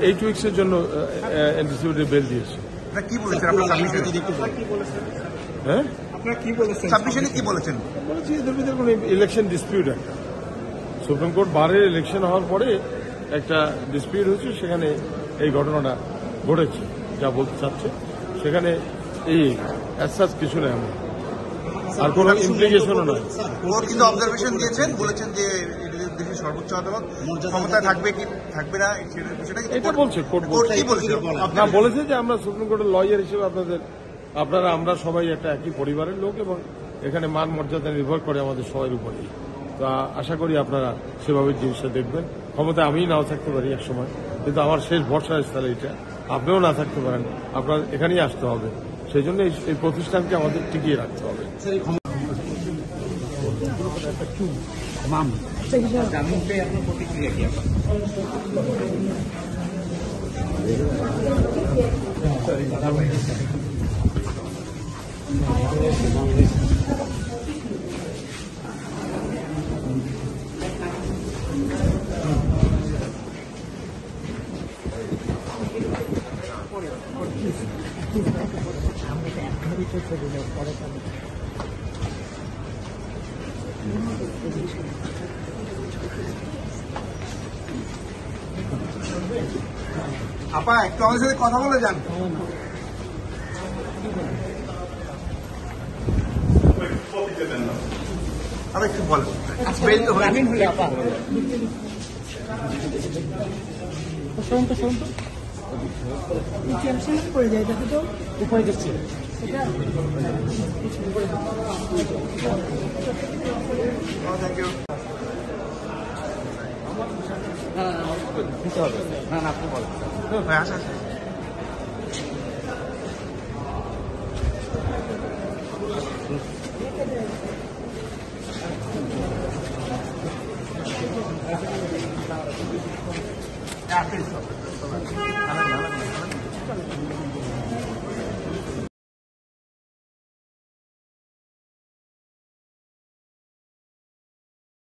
8 উইকসের জন্য anticipatory bell দিয়েছে। কি বলেছেন আপনার সাবমিশনে? হ্যাঁ, আপনারা কি বলেছেন সাবমিশনে? কি বলেছেন? বলেছি এদের ভিতরে কোনো ইলেকশন ডিসপিউট একটা সুপ্রিম কোর্ট বারের ইলেকশন হওয়ার পরে একটা ডিসপিউট হয়েছে, সেখানে এই ঘটনাটা ঘটেছে যা বলতে চাচ্ছে। সেখানে এই অ্যাজ কিছু নেই আমরা, আর কোনো ইমপ্লিকেশনও নয়। কোর্ট কিন্তু অবজারভেশন দিয়েছেন, বলেছেন যে দেশের সর্বোচ্চ আদালত ক্ষমতা থাকবে কি থাকবে না সেটা এটা বলছে কোর্ট কি বলছে না, বলেছে যে আমরা সুপ্রিম কোর্টের লয়ার হিসেবে আপনারা আমরা সবাই একটা একই পরিবারের লোক এবং এখানে মান মর্যাদা নির্ভর করে আমাদের সবার উপরেই। তো আশা করি আপনারা সেভাবে জিনিসটা দেখবেন। ক্ষমতা আমিই নাও থাকতে পারি এক সময়, কিন্তু আমার শেষ ভরসা স্থলে এটা। আপনিও না থাকতে পারেন, আপনার এখানেই আসতে হবে। সেই জন্য এই প্রতিষ্ঠানকে আমাদের টিকিয়ে রাখতে হবে। আপা একটু আমাদের সাথে কথা বলে যান। আপা একটু বলেন। পড়ে যায় দেখো তো উপায় দেখছি দিতে হবে। না না আপনি বলেন। আচ্ছা আচ্ছা আপনি